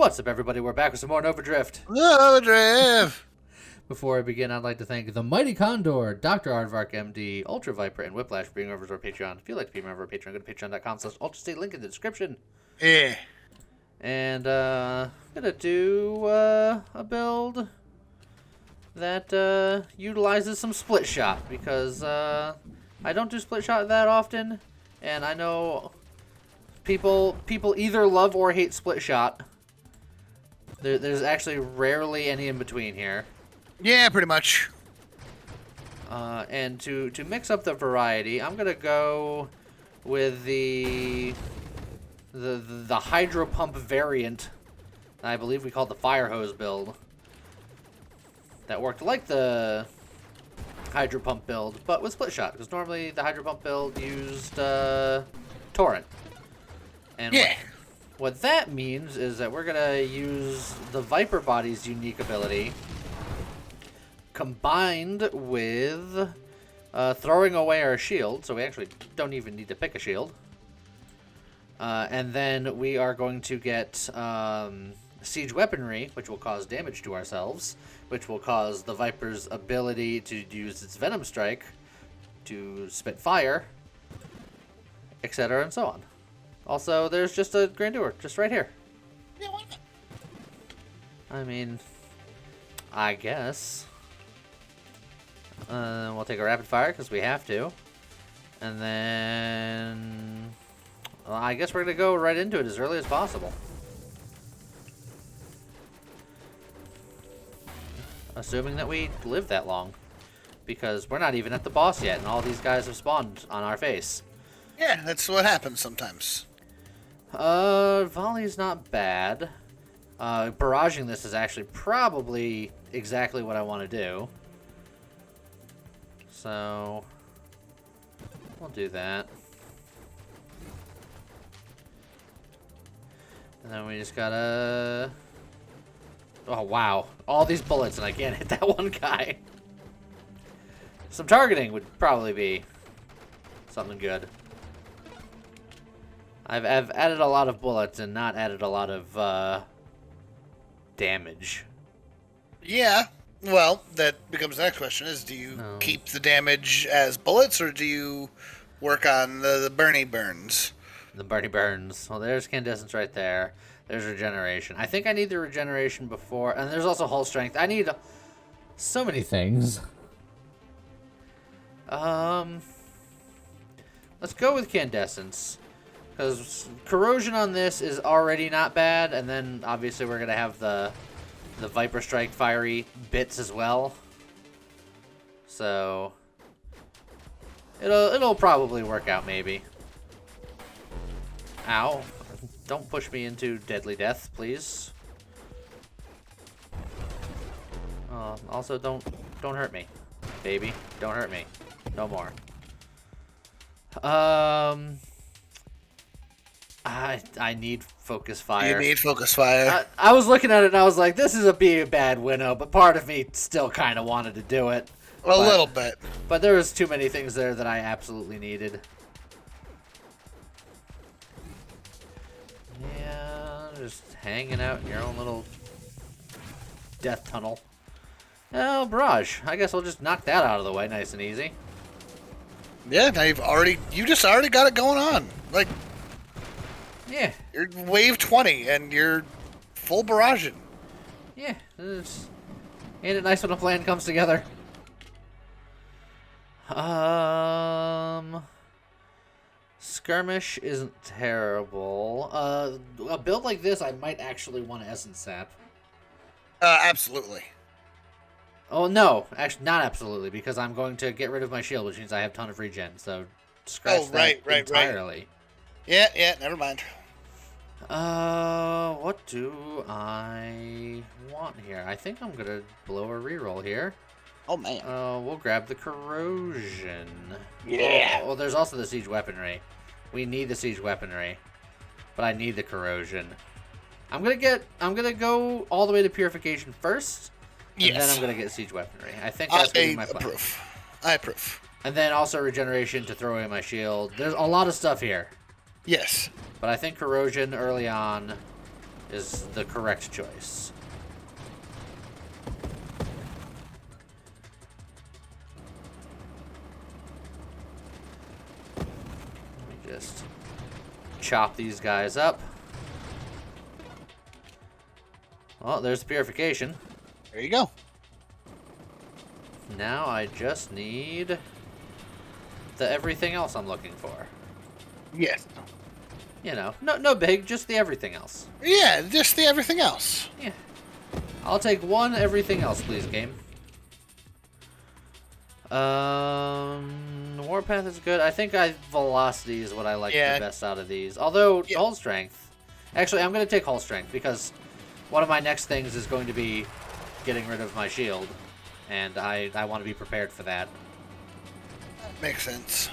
What's up, everybody? We're back with some more Nova Drift. Nova Drift! Before I begin, I'd like to thank the Mighty Condor, Dr. Aardvark, MD, Ultra Viper, and Whiplash for being over to our Patreon. If you'd like to be a member of our Patreon, go to patreon.com/ultrastate, link in the description. Yeah. And, I'm gonna do, a build that, utilizes some split shot, because, I don't do split shot that often, and I know people either love or hate split shot. There's actually rarely any in between here. Yeah, pretty much. And to mix up the variety, I'm gonna go with the hydro pump variant. I believe we called the fire hose build. That worked like the hydro pump build, but with split shot, because normally the hydro pump build used torrent. And Yeah. what that means is that we're gonna use the Viper Body's unique ability combined with throwing away our shield, so we actually don't even need to pick a shield. And then we are going to get siege weaponry, which will cause damage to ourselves, which will cause the Viper's ability to use its Venom Strike to spit fire, etc. and so on. Also, there's just a grandeur, just right here. Yeah, why not? I mean, I guess. We'll take a rapid fire, because we have to. And then... well, I guess we're going to go right into it as early as possible. Assuming that we live that long. Because we're not even at the boss yet, and all these guys have spawned on our face. Yeah, that's what happens sometimes. Volley's not bad. Barraging this is actually probably exactly what I want to do. So, we'll do that. And then we just gotta... oh, wow. All these bullets, and I can't hit that one guy. Some targeting would probably be something good. I've added a lot of bullets and not added a lot of damage. Yeah. Well, that becomes the next question is, do you keep the damage as bullets, or do you work on the Bernie burns? The Bernie burns. Well, there's Candescence right there. There's regeneration. I think I need the regeneration before, and there's also hull strength. I need so many things. Let's go with Candescence. Because corrosion on this is already not bad, and then obviously we're gonna have the Viper Strike fiery bits as well. So it'll probably work out maybe. Ow. Don't push me into deadly death, please. Also don't hurt me. Baby, don't hurt me. No more. I need focus fire. You need focus fire. I was looking at it and I was like, this is a bad winnow, but part of me still kind of wanted to do it. A little bit. But there was too many things there that I absolutely needed. Yeah, just hanging out in your own little death tunnel. Oh, barrage. I guess we'll just knock that out of the way nice and easy. Yeah, now you just already got it going on. Like, yeah. you're wave 20 and you're full barraging. Yeah, ain't it nice when a plan comes together? Skirmish isn't terrible. A build like this, I might actually want to Essence Sap. Absolutely. Oh, no. Actually, not absolutely, because I'm going to get rid of my shield, which means I have a ton of regen, so scratch that entirely. Right. Yeah, never mind. What do I want here? I think I'm going to blow a reroll here. Oh, man. We'll grab the corrosion. Yeah. Oh, there's also the siege weaponry. We need the siege weaponry, but I need the corrosion. I'm gonna go all the way to purification first, and then I'm gonna get siege weaponry. I think that's gonna be my plan. I approve. And then also regeneration to throw away my shield. There's a lot of stuff here. Yes. But I think corrosion early on is the correct choice. Let me just chop these guys up. Well, there's the purification. There you go. Now I just need the everything else I'm looking for. Yes. You know, no big, just the everything else. Yeah, just the everything else. Yeah. I'll take one everything else, please, game. Warpath is good. I think velocity is what I like the best out of these. Although hull strength. Actually, I'm going to take hull strength because one of my next things is going to be getting rid of my shield, and I want to be prepared for that. Makes sense.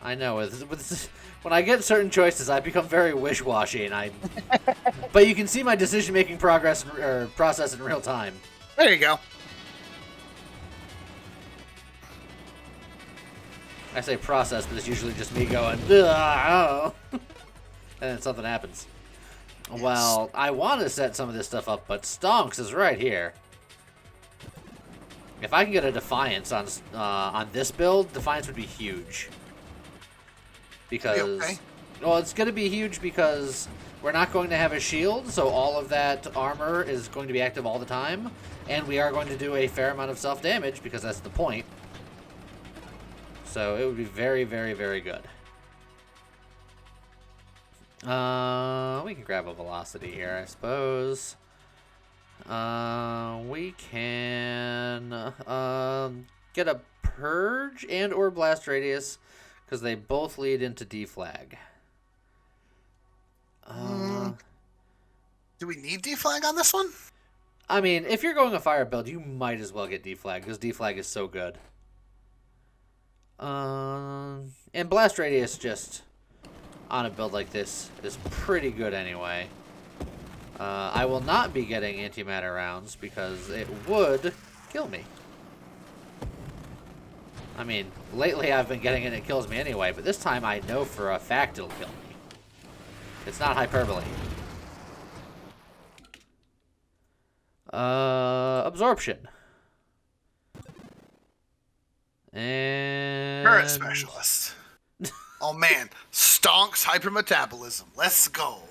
I know. When I get certain choices, I become very wish-washy, and but you can see my decision-making process in real time. There you go. I say process, but it's usually just me going, oh. And then something happens. Yes. Well, I want to set some of this stuff up, but Stonks is right here. If I can get a Defiance on this build, Defiance would be huge. Because, well, it's going to be huge because we're not going to have a shield, so all of that armor is going to be active all the time, and we are going to do a fair amount of self-damage because that's the point. So it would be very, very, very good. We can grab a velocity here, I suppose. We can get a purge and or blast radius because they both lead into deflag. Do we need deflag on this one? I mean, if you're going a fire build, you might as well get deflag because deflag is so good. And blast radius just on a build like this is pretty good anyway. I will not be getting antimatter rounds because it would kill me. I mean, lately I've been getting it and it kills me anyway, but this time I know for a fact it'll kill me. It's not hyperbole. Absorption. And... Current specialist. Oh man, Stonks hypermetabolism. Let's go.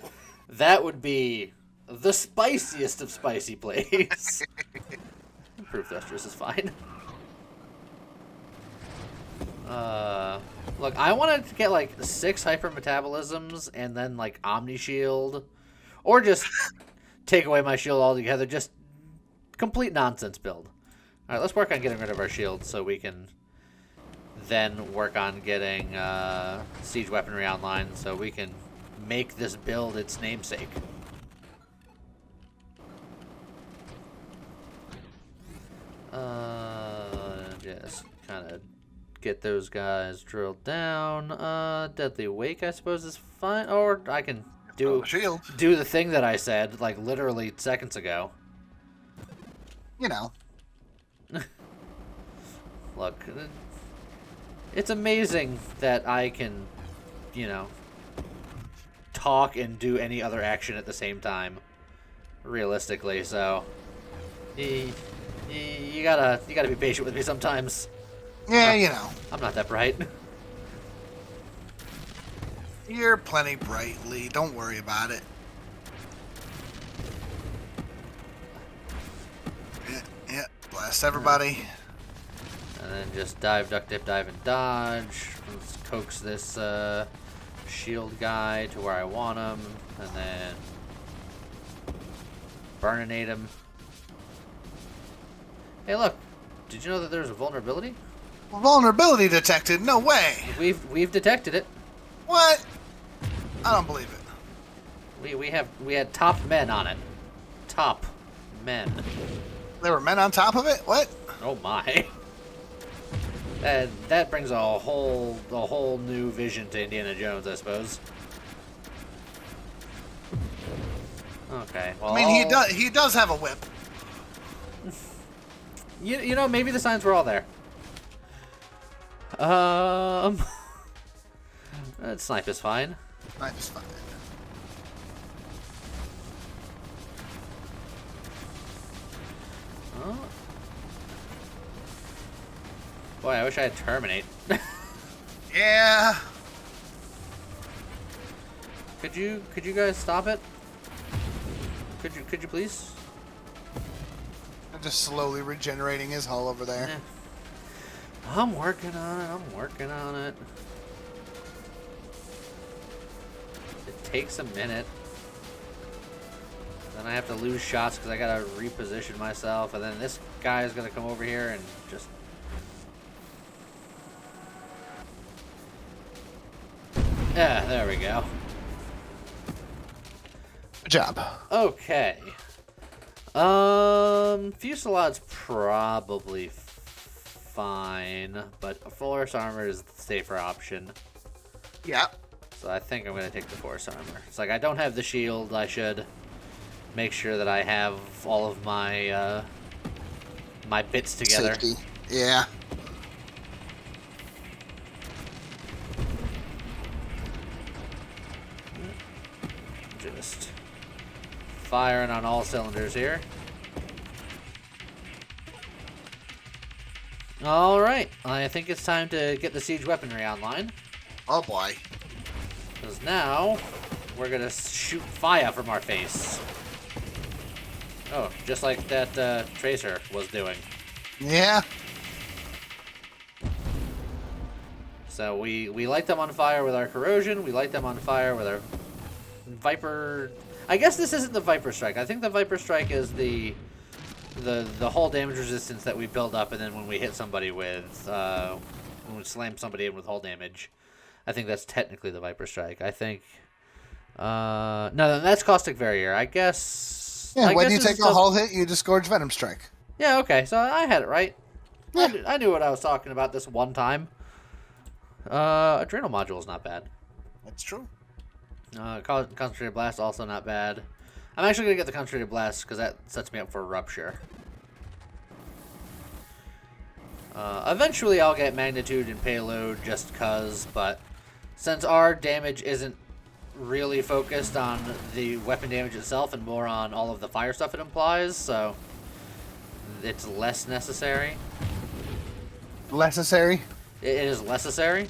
That would be the spiciest of spicy plays. Improved thrusters is fine. Look, I wanted to get like 6 hypermetabolisms and then like Omni Shield, or just take away my shield altogether. Just complete nonsense build. All right, let's work on getting rid of our shield so we can then work on getting siege weaponry online so we can make this build its namesake. Just kind of get those guys drilled down. Deadly Wake, I suppose, is fine. Or I can do the thing that I said, like, literally seconds ago. You know. Look, it's amazing that I can, you know, talk and do any other action at the same time, realistically, so you gotta be patient with me sometimes. Yeah, you know. I'm not that bright. You're plenty brightly. Don't worry about it. Yeah. Blast everybody. And then just dive, duck, dip, dive, and dodge. Let's coax this shield guy to where I want him, and then burninate him. Hey, look! Did you know that there's a vulnerability? Vulnerability detected? No way! We've detected it. What? I don't believe it. We had top men on it. Top men. There were men on top of it? What? Oh my. That brings a whole new vision to Indiana Jones, I suppose. Okay. Well, I mean, he does have a whip. You know, maybe the signs were all there. That snipe is fine. Snipe is fine. Boy, I wish I had terminate. Yeah. Could you guys stop it? Could you please? I'm just slowly regenerating his hull over there. I'm working on it. I'm working on it. It takes a minute. Then I have to lose shots because I gotta reposition myself, and then this guy is gonna come over here and just. Yeah, there we go. Good job. Okay. Fuselad's probably fine, but force armor is the safer option. Yeah. So I think I'm gonna take the force armor. It's like I don't have the shield. I should make sure that I have all of my my bits together. Safety. Yeah. Just firing on all cylinders here. All right, I think it's time to get the siege weaponry online. Oh boy. Because now we're gonna shoot fire from our face. Oh, just like that tracer was doing. Yeah. So we light them on fire with our corrosion. We light them on fire with our Viper. I guess this isn't the Viper Strike. I think the Viper Strike is the whole damage resistance that we build up, and then when we hit somebody with when we slam somebody in with hull damage, I think that's technically the Viper Strike. I think no, that's Caustic Barrier. I guess. Yeah. I When guess you it's take a hull hit, you disgorge Venom Strike. Yeah. Okay. So I had it right. Yeah. I knew what I was talking about this one time. Adrenal module is not bad. That's true. Concentrated Blast also not bad. I'm actually going to get the Concentrated Blast because that sets me up for Rupture. Eventually I'll get Magnitude and Payload just cuz, but since our damage isn't really focused on the weapon damage itself and more on all of the fire stuff it implies, so it's less necessary. Necessary? It is necessary.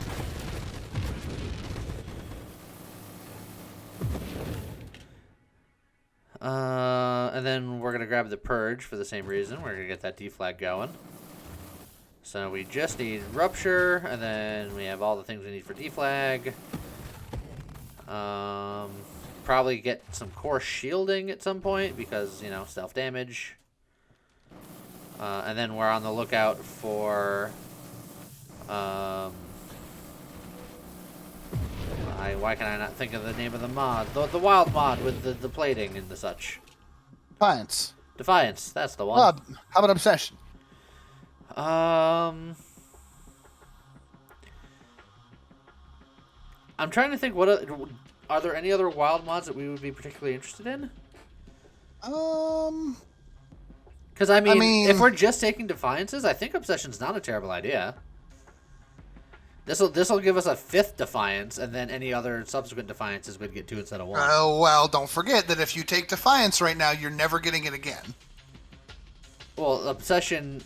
And then we're going to grab the Purge for the same reason. We're going to get that deflag going. So we just need Rupture, and then we have all the things we need for deflag. Probably get some core shielding at some point because, you know, self-damage. And then we're on the lookout for... why can I not think of the name of the mod? The wild mod with the plating and the such. Defiance. Defiance, that's the one. How about Obsession? I'm trying to think. Are there any other wild mods that we would be particularly interested in? Because I mean, if we're just taking Defiances, I think Obsession's not a terrible idea. This'll give us a 5th Defiance, and then any other subsequent Defiances would get 2 instead of 1. Oh, well, don't forget that if you take Defiance right now, you're never getting it again. Well, Obsession...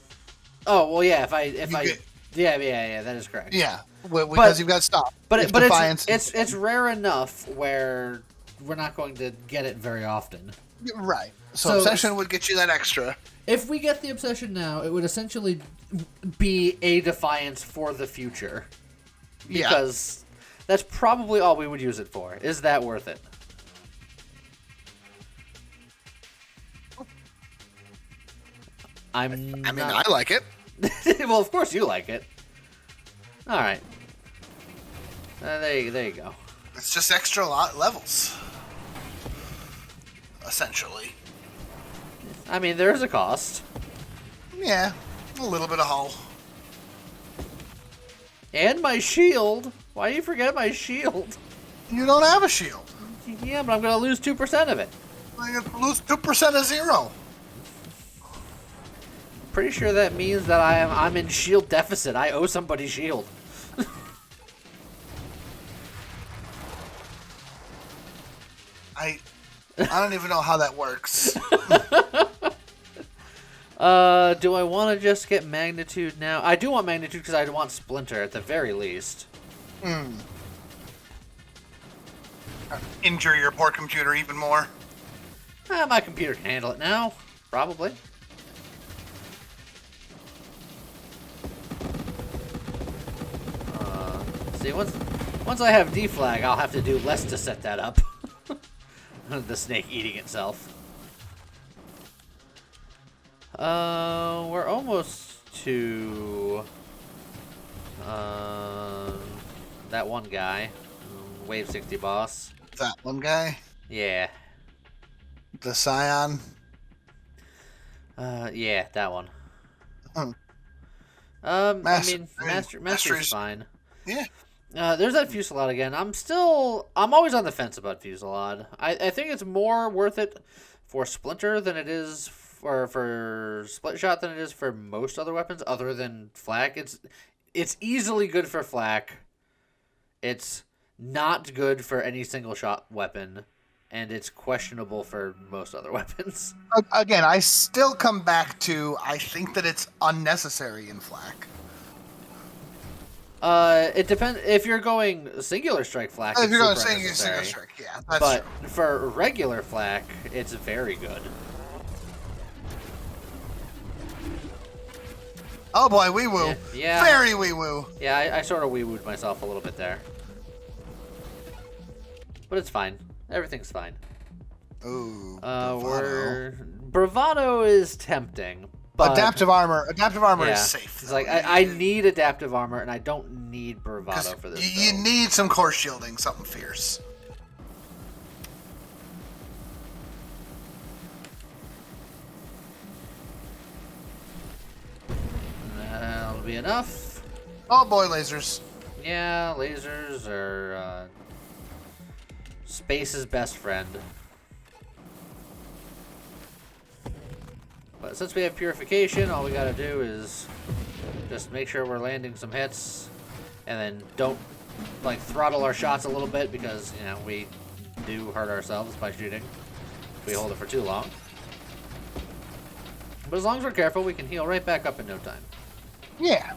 Oh, well, yeah, yeah, that is correct. Yeah, because you've got Stop. But it's rare enough where we're not going to get it very often. Right. So Obsession would get you that extra. If we get the Obsession now, it would essentially be a Defiance for the future. Because that's probably all we would use it for. Is that worth it? I like it. Well, of course you like it. All right. There you go. It's just extra levels. Essentially. I mean, there is a cost. Yeah, a little bit of hull. And my shield. Why do you forget my shield? You don't have a shield. Yeah, but I'm going to lose 2% of it. You're going to lose 2% of 0. Pretty sure that means that I'm in shield deficit. I owe somebody shield. I don't even know how that works. Do I want to just get magnitude now? I do want magnitude because I want splinter at the very least. Injure your poor computer even more. My computer can handle it now, probably. See, once I have deflag, I'll have to do less to set that up. The snake eating itself. We're almost to that one guy, Wave 60 boss. That one guy? Yeah. The Scion? Yeah, that one. Mastery's fine. Yeah. There's that Fusillade again. I'm always on the fence about Fusillade. I think it's more worth it for Splinter than it is for Split Shot than it is for most other weapons other than Flak. It's easily good for Flak. It's not good for any single shot weapon, and it's questionable for most other weapons. Again, I still come back to I think that it's unnecessary in Flak. It depends if you're going singular strike Flak. If you're going singular strike, yeah, that's true. But for regular Flak, it's very good. Oh boy, wee woo. Yeah. Very wee woo. Yeah, I sort of wee wooed myself a little bit there. But it's fine. Everything's fine. Ooh. Bravado is tempting. But adaptive armor is safe. It's like I need adaptive armor, and I don't need Bravado for this. You need some core shielding, something fierce. That'll be enough. Oh boy, lasers. Yeah, lasers are space's best friend. But since we have purification, all we gotta do is just make sure we're landing some hits, and then don't throttle our shots a little bit because we do hurt ourselves by shooting if we hold it for too long. But as long as we're careful, we can heal right back up in no time. Yeah.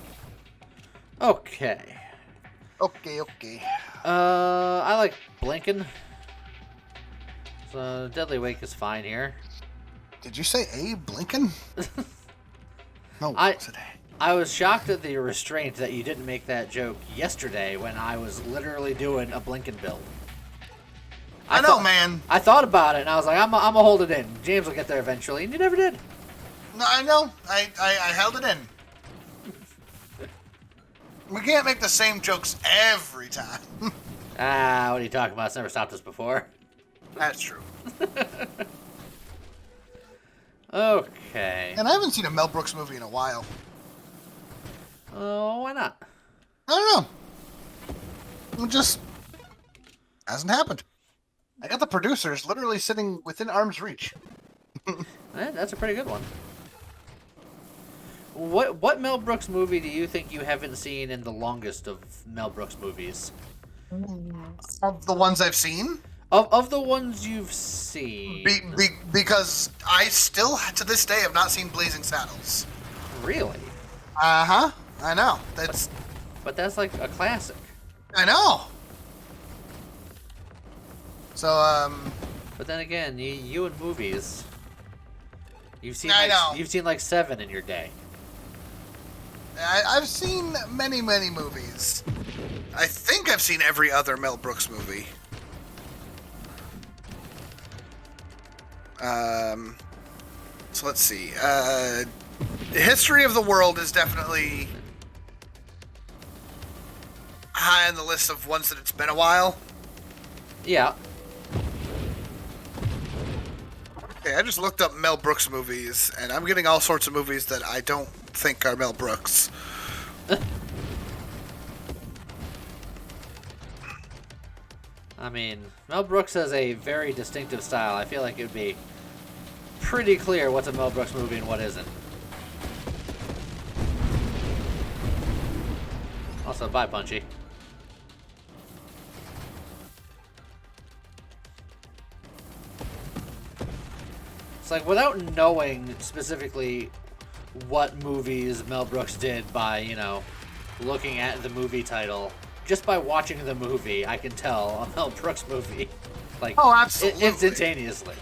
Okay. Okay. I like blinking. So Deadly Wake is fine here. Did you say Abe Blinken? No, I was shocked at the restraint that you didn't make that joke yesterday when I was literally doing a Blinken build. I know, man. I thought about it and I was like, I'm gonna hold it in. James will get there eventually, and you never did. No, I know. I held it in. We can't make the same jokes every time. What are you talking about? It's never stopped us before. That's true. Okay. And I haven't seen a Mel Brooks movie in a while. Oh, why not? I don't know. It just hasn't happened. I got the producers literally sitting within arm's reach. That's a pretty good one. What Mel Brooks movie do you think you haven't seen in the longest of Mel Brooks movies? Of the ones I've seen? Of the ones you've seen. Because I still, to this day, have not seen Blazing Saddles. Really? Uh-huh. I know. But that's like a classic. I know. So, But then again, you and movies. You've seen You've seen like 7 in your day. I've seen many movies. I think I've seen every other Mel Brooks movie. So let's see. History of the World is definitely high on the list of ones that it's been a while. Yeah. Okay, I just looked up Mel Brooks movies, and I'm getting all sorts of movies that I don't think are Mel Brooks. I mean, Mel Brooks has a very distinctive style. I feel like it would be pretty clear what's a Mel Brooks movie and what isn't. Also, bye, Punchy. It's like, without knowing specifically what movies Mel Brooks did by, you know, looking at the movie title. Just by watching the movie, I can tell a Mel Brooks movie. Like, Oh, absolutely. Instantaneously.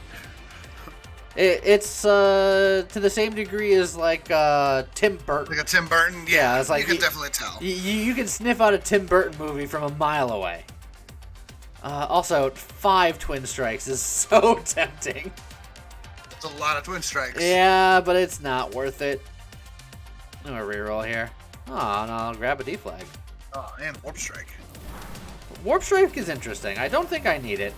It's to the same degree as like Tim Burton. Like a Tim Burton? Yeah, it's like you can definitely tell. You can sniff out a Tim Burton movie from a mile away. Also, 5 twin strikes is so tempting. It's a lot of twin strikes. Yeah, but it's not worth it. I'm gonna reroll here. Oh, no, I'll grab a D flag. Oh, and warp strike. Warp strike is interesting. I don't think I need it.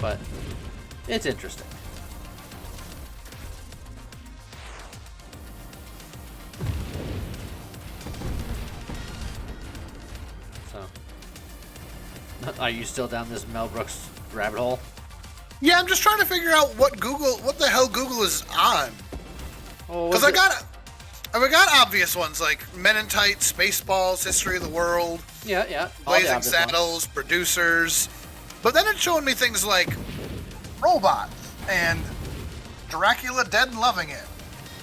But it's interesting. So, are you still down this Mel Brooks rabbit hole? Yeah, I'm just trying to figure out what the hell Google is on. Because I got obvious ones like Men in Tights, Spaceballs, History of the World. Yeah. Blazing Saddles, Producers. But then it's showing me things like Robots and Dracula Dead and Loving It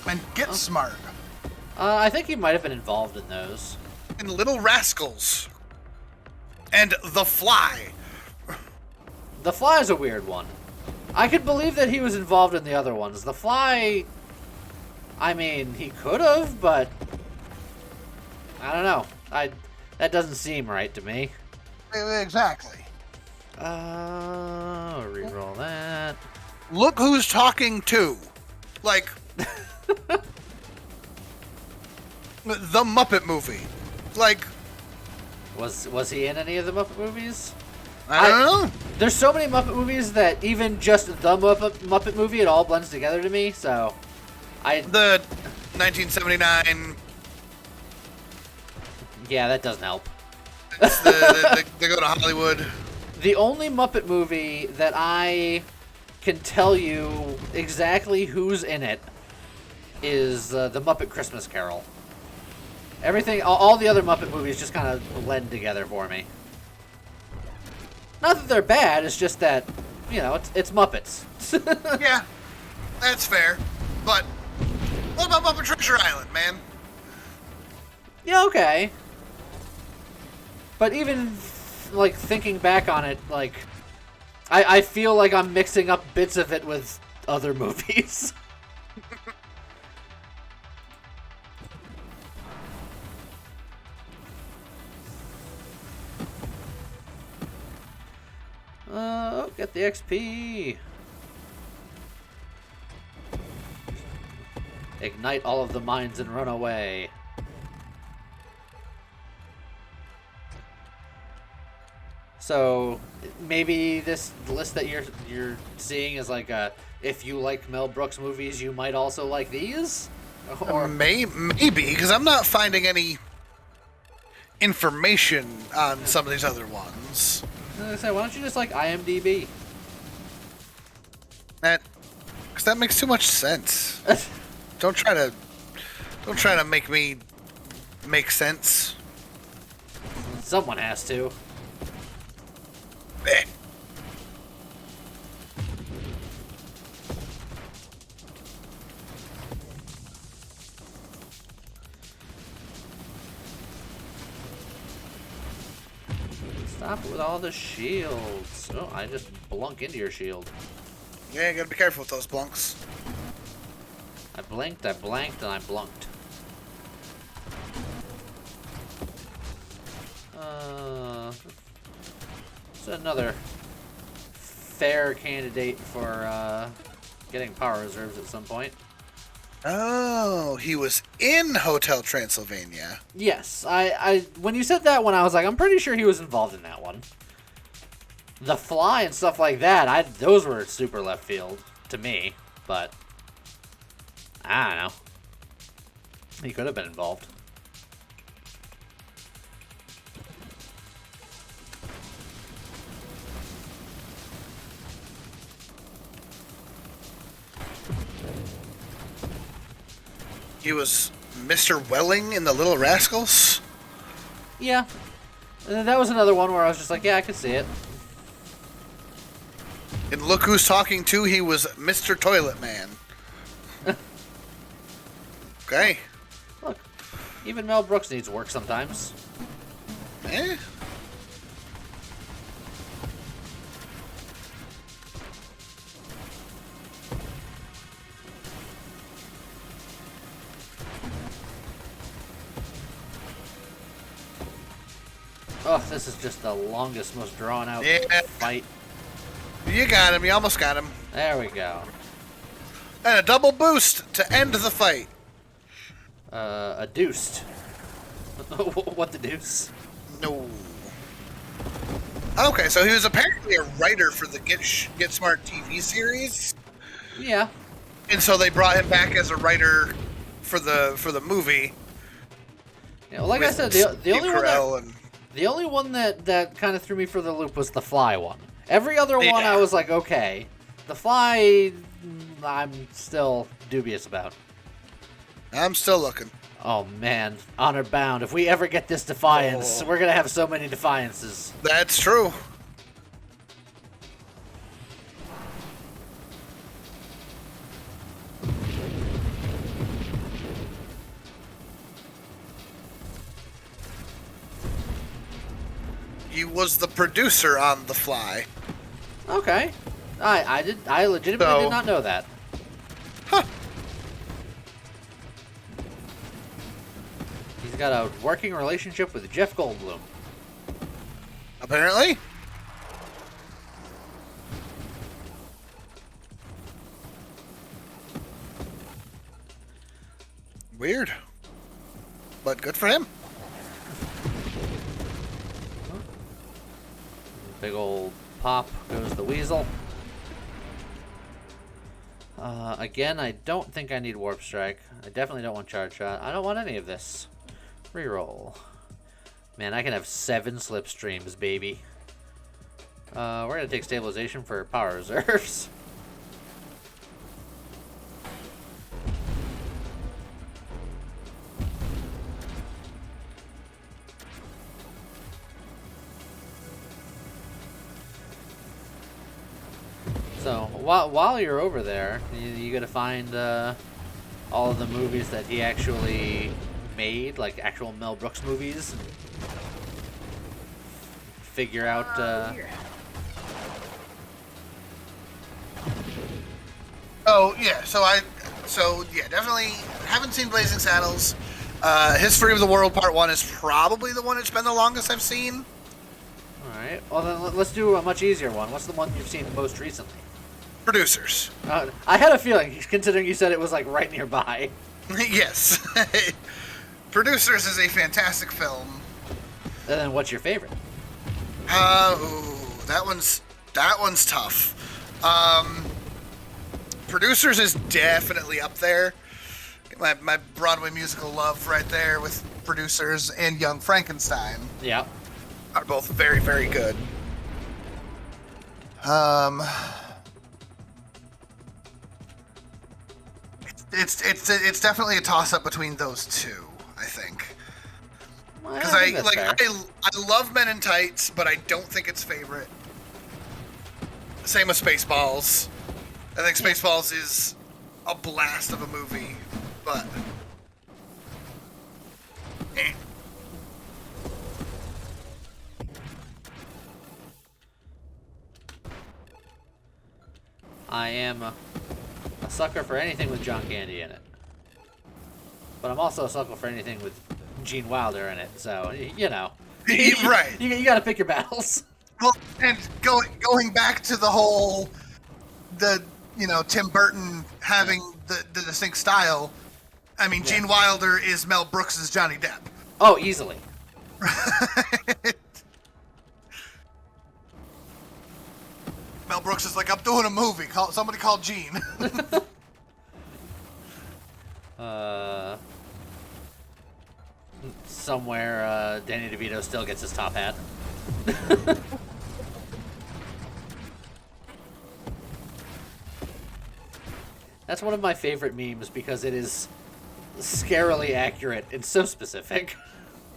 and Get Smart. I think he might have been involved in those. and Little Rascals and The Fly. The Fly is a weird one. I could believe that he was involved in the other ones. The Fly, I mean, he could have, but I don't know. That doesn't seem right to me. Exactly. Reroll that. Look who's talking to. Like, the Muppet movie. Like, Was he in any of the Muppet movies? I don't know. There's so many Muppet movies that even just the Muppet movie, it all blends together to me, so The 1979... Yeah, that doesn't help. They go to Hollywood. The only Muppet movie that I can tell you exactly who's in it is the Muppet Christmas Carol. Everything, all the other Muppet movies just kind of blend together for me. Not that they're bad, it's just that, you know, it's Muppets. Yeah, that's fair. But what about Muppet Treasure Island, man? Yeah, okay. But even, like, thinking back on it, like, I feel like I'm mixing up bits of it with other movies. Get the XP. Ignite all of the mines and run away. So maybe this list that you're seeing is like if you like Mel Brooks movies, you might also like these? Or maybe, because I'm not finding any information on some of these other ones. I say, why don't you just like IMDb? Because that makes too much sense. Don't try to make me make sense. Someone has to. Eh. Stop with all the shields. Oh, I just blunk into your shield. Yeah, you gotta be careful with those blunks. I blinked, I blanked, and I blunked. It's another fair candidate for getting power reserves at some point. Oh, he was in Hotel Transylvania. Yes, I when you said that one, I was like, I'm pretty sure he was involved in that one. The Fly and stuff like that, those were super left field to me, but I don't know. He could have been involved. He was Mr. Welling in The Little Rascals? Yeah. And that was another one where I was just like, yeah, I could see it. In look who's talking to. He was Mr. Toilet Man. Okay. Look, even Mel Brooks needs work sometimes. Eh? Oh, this is just the longest, most drawn out fight. You got him. You almost got him. There we go. And a double boost to end the fight. A deuced. What the deuce? No. Okay, so he was apparently a writer for the Get Smart TV series. Yeah. And so they brought him back as a writer for the movie. Yeah, well, like I said, the only one that kind of threw me for the loop was the Fly one. Every other one I was like, okay. The Fly, I'm still dubious about. I'm still looking. Oh man, honor bound. If we ever get this Defiance, we're gonna have so many Defiances. That's true. He was the producer on The Fly. Okay. I legitimately did not know that. Huh. He's got a working relationship with Jeff Goldblum. Apparently. Weird. But good for him. Big old pop goes the weasel. Again, I don't think I need Warp Strike. I definitely don't want Charge Shot. I don't want any of this. Reroll. Man, I can have 7 Slipstreams, baby. We're going to take Stabilization for Power Reserves. So, while you're over there, you got to find all of the movies that he actually made, like actual Mel Brooks movies. And figure out... Oh, yeah. So, definitely haven't seen Blazing Saddles. History of the World Part 1 is probably the one that's been the longest I've seen. Alright, well then let's do a much easier one. What's the one you've seen most recently? Producers. I had a feeling, considering you said it was like right nearby. Yes. Producers is a fantastic film. And then what's your favorite? That one's tough. Producers is definitely up there. My Broadway musical love right there with Producers and Young Frankenstein. Yeah. Are both very, very good. It's definitely a toss-up between those two, I think. Because I love Men in Tights, but I don't think it's favorite. Same with Spaceballs. I think Spaceballs is a blast of a movie, but I am a sucker for anything with John Candy in it. But I'm also a sucker for anything with Gene Wilder in it, so, you know. Right. You gotta pick your battles. Well, and going back to the whole, Tim Burton having the distinct style, I mean, Gene Wilder is Mel Brooks' Johnny Depp. Oh, easily. Mel Brooks is like, I'm doing a movie. Somebody call Gene. Somewhere, Danny DeVito still gets his top hat. That's one of my favorite memes because it is scarily accurate and so specific.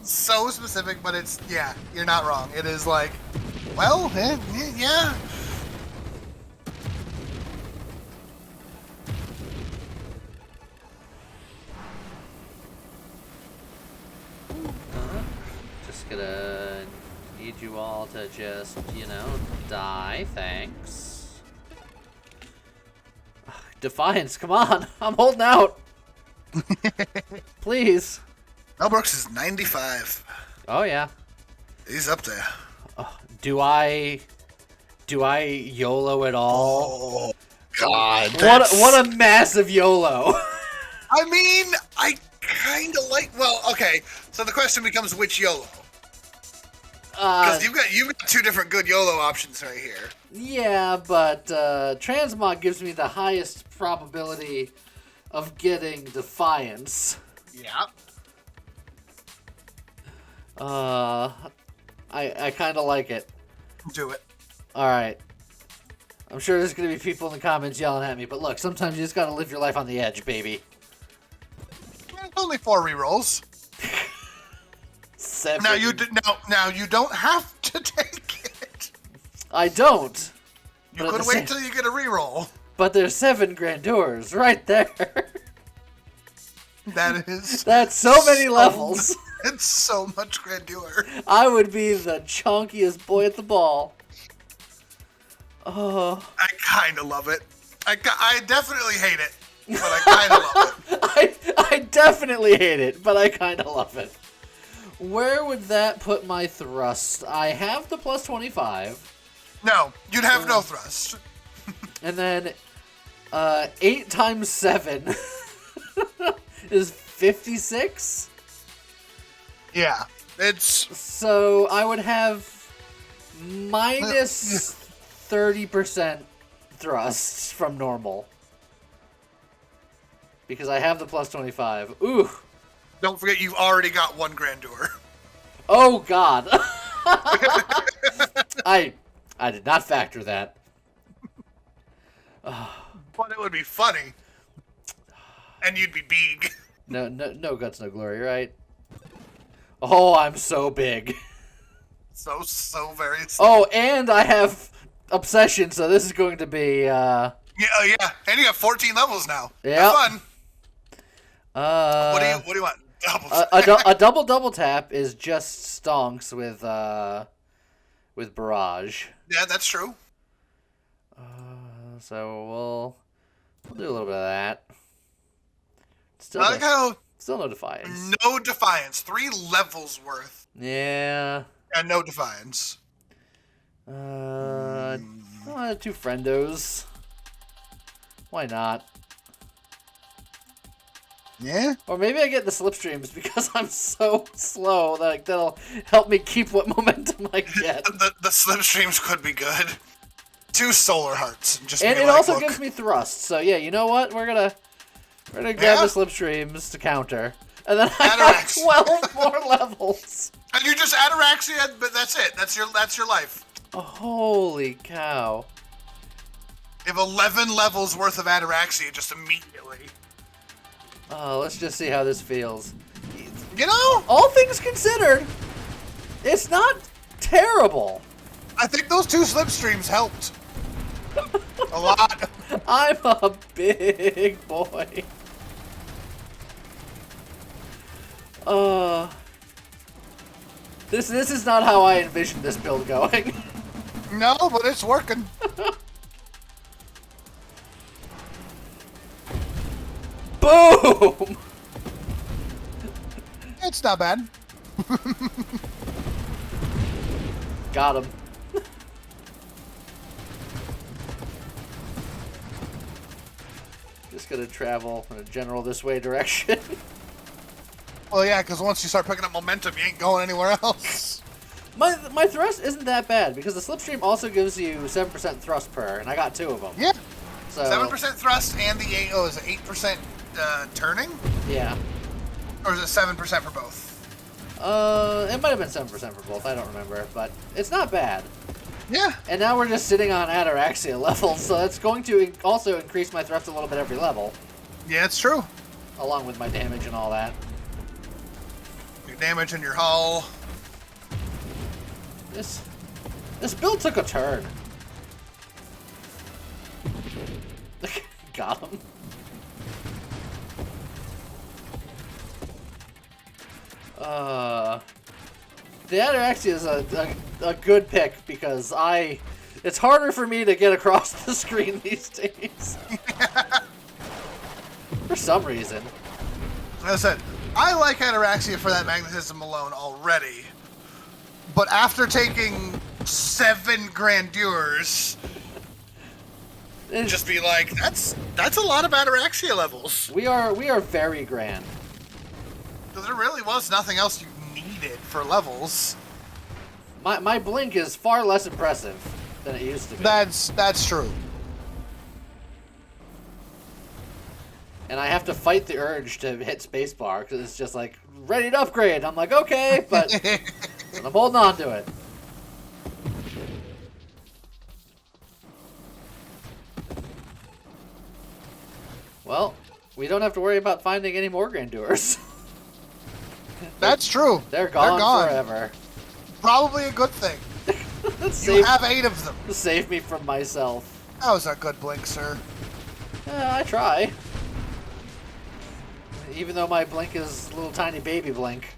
So specific, but it's, you're not wrong. It is like, well, yeah. need you all to just, you know, die. Thanks. Ugh, Defiance, come on. I'm holding out. Please. Mel Brooks is 95. Oh, yeah. He's up there. Do I YOLO at all? Oh, God. What a massive YOLO. I mean, I kind of like... Well, okay. So the question becomes which YOLO? Because you've got two different good YOLO options right here. Yeah, but Transmog gives me the highest probability of getting Defiance. Yeah. I kind of like it. Do it. Alright. I'm sure there's going to be people in the comments yelling at me, but look, sometimes you just got to live your life on the edge, baby. Only 4 rerolls. 7. Now you don't have to take it. I don't. You could wait till you get a reroll. But there's 7 grandeurs right there. That is... That's so many levels. It's so much grandeur. I would be the chunkiest boy at the ball. Oh. I kind of love it. I definitely hate it, but I kind of love it. I definitely hate it, but I kind of love it. Where would that put my thrust? I have the plus 25. No, you'd have no thrust. And then 8 times 7 is 56? Yeah, it's... So I would have minus 30% thrust from normal. Because I have the plus 25. Ooh. Don't forget you've already got 1 grandeur. Oh, God. I did not factor that. But it would be funny. And you'd be big. No guts, no glory, right? Oh, I'm so big. So very... Oh, and I have obsession, so this is going to be, Yeah, and you got 14 levels now. Yeah. Have fun. What do you want? A double tap is just stonks with barrage. Yeah, that's true. So we'll do a little bit of that. Still no defiance. No defiance. 3 levels worth. Yeah. And no defiance. 2 friendos. Why not? Yeah? Or maybe I get the slipstreams because I'm so slow that that'll help me keep what momentum I get. The slipstreams could be good. 2 solar hearts. And it also gives me thrust. So yeah, you know what? We're gonna grab the slipstreams to counter. And then I have 12 more levels. And you just Ataraxia, but that's it. That's your life. Oh, holy cow. You have 11 levels worth of Ataraxia just immediately. Oh, let's just see how this feels. You know? All things considered, it's not terrible. I think those 2 slipstreams helped. A lot. I'm a big boy. This is not how I envisioned this build going. No, but it's working. Boom! It's not bad. Got him. Just gonna travel in a general this way direction. Well, yeah, because once you start picking up momentum, you ain't going anywhere else. My thrust isn't that bad because the slipstream also gives you 7% thrust per, and I got 2 of them. Yeah. So 7% thrust and the is it 8% turning? Yeah. Or is it 7% for both? It might have been 7% for both. I don't remember, but it's not bad. Yeah. And now we're just sitting on Ataraxia levels, so it's going to also increase my thrust a little bit every level. Yeah, it's true. Along with my damage and all that. Your damage in your hull. This build took a turn. Got him. The Ataraxia is a good pick because it's harder for me to get across the screen these days. For some reason. As I said, I like Ataraxia for that magnetism alone already. But after taking 7 grandeurs, just be like, that's a lot of Ataraxia levels. We are very grand. Because there really was nothing else you needed for levels. My blink is far less impressive than it used to be. That's true. And I have to fight the urge to hit spacebar because it's just like, ready to upgrade. I'm like, okay, but I'm holding on to it. Well, we don't have to worry about finding any more grandeurs. That's true. They're gone forever. Probably a good thing. You have 8 of them. Save me from myself. That was a good blink, sir. I try. Even though my blink is a little tiny baby blink,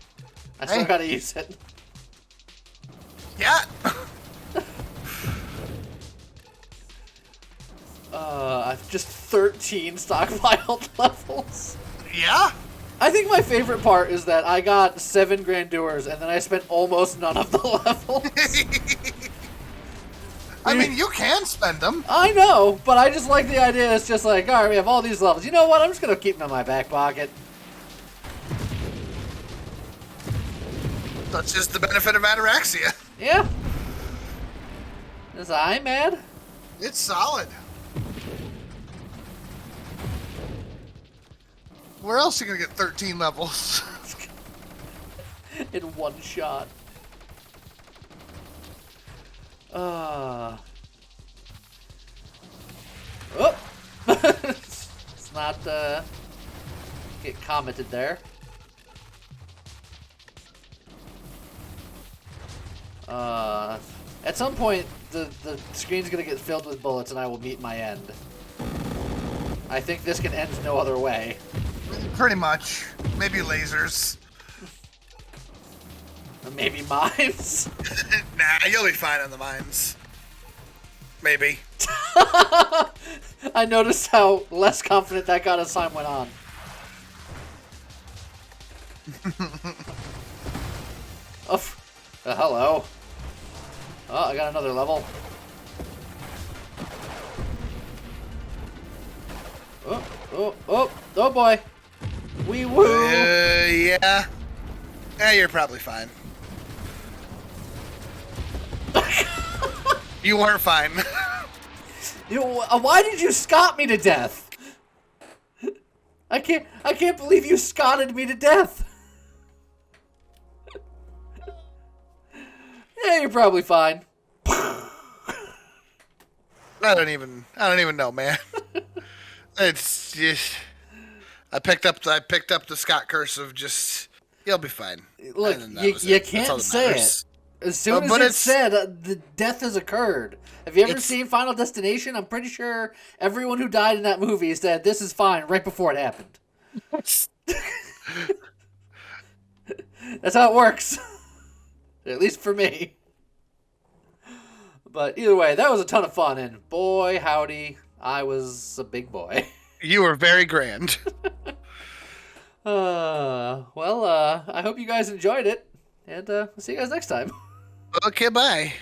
I still gotta use it. Yeah. I've just 13 stockpiled levels. Yeah. I think my favorite part is that I got 7 grandeurs and then I spent almost none of the levels. I mean, you can spend them. I know, but I just like the idea. It's just like, all right, we have all these levels. You know what? I'm just going to keep them in my back pocket. That's just the benefit of Ataraxia. Yeah. Is I mad? It's solid. Where else are you going to get 13 levels? In one shot. Oh. It's not, get commented there. At some point, the screen's gonna get filled with bullets and I will meet my end. I think this can end no other way. Pretty much. Maybe lasers. Maybe mines. Nah, you'll be fine on the mines. Maybe. I noticed how less confident that got as time went on. Hello. Oh, I got another level. Oh boy. Wee woo. Yeah. Yeah, you're probably fine. You weren't fine. Why did you scot me to death? I can't believe you scotted me to death. Yeah, you're probably fine. I don't even know, man. It's just I picked up the Scott curse of just you'll be fine. Look, you can't say it. As soon as it's said, the death has occurred. Have you ever seen Final Destination? I'm pretty sure everyone who died in that movie said this is fine right before it happened. That's how it works. At least for me. But either way, that was a ton of fun, and boy, howdy, I was a big boy. You were very grand. I hope you guys enjoyed it, and we'll see you guys next time. Okay, bye.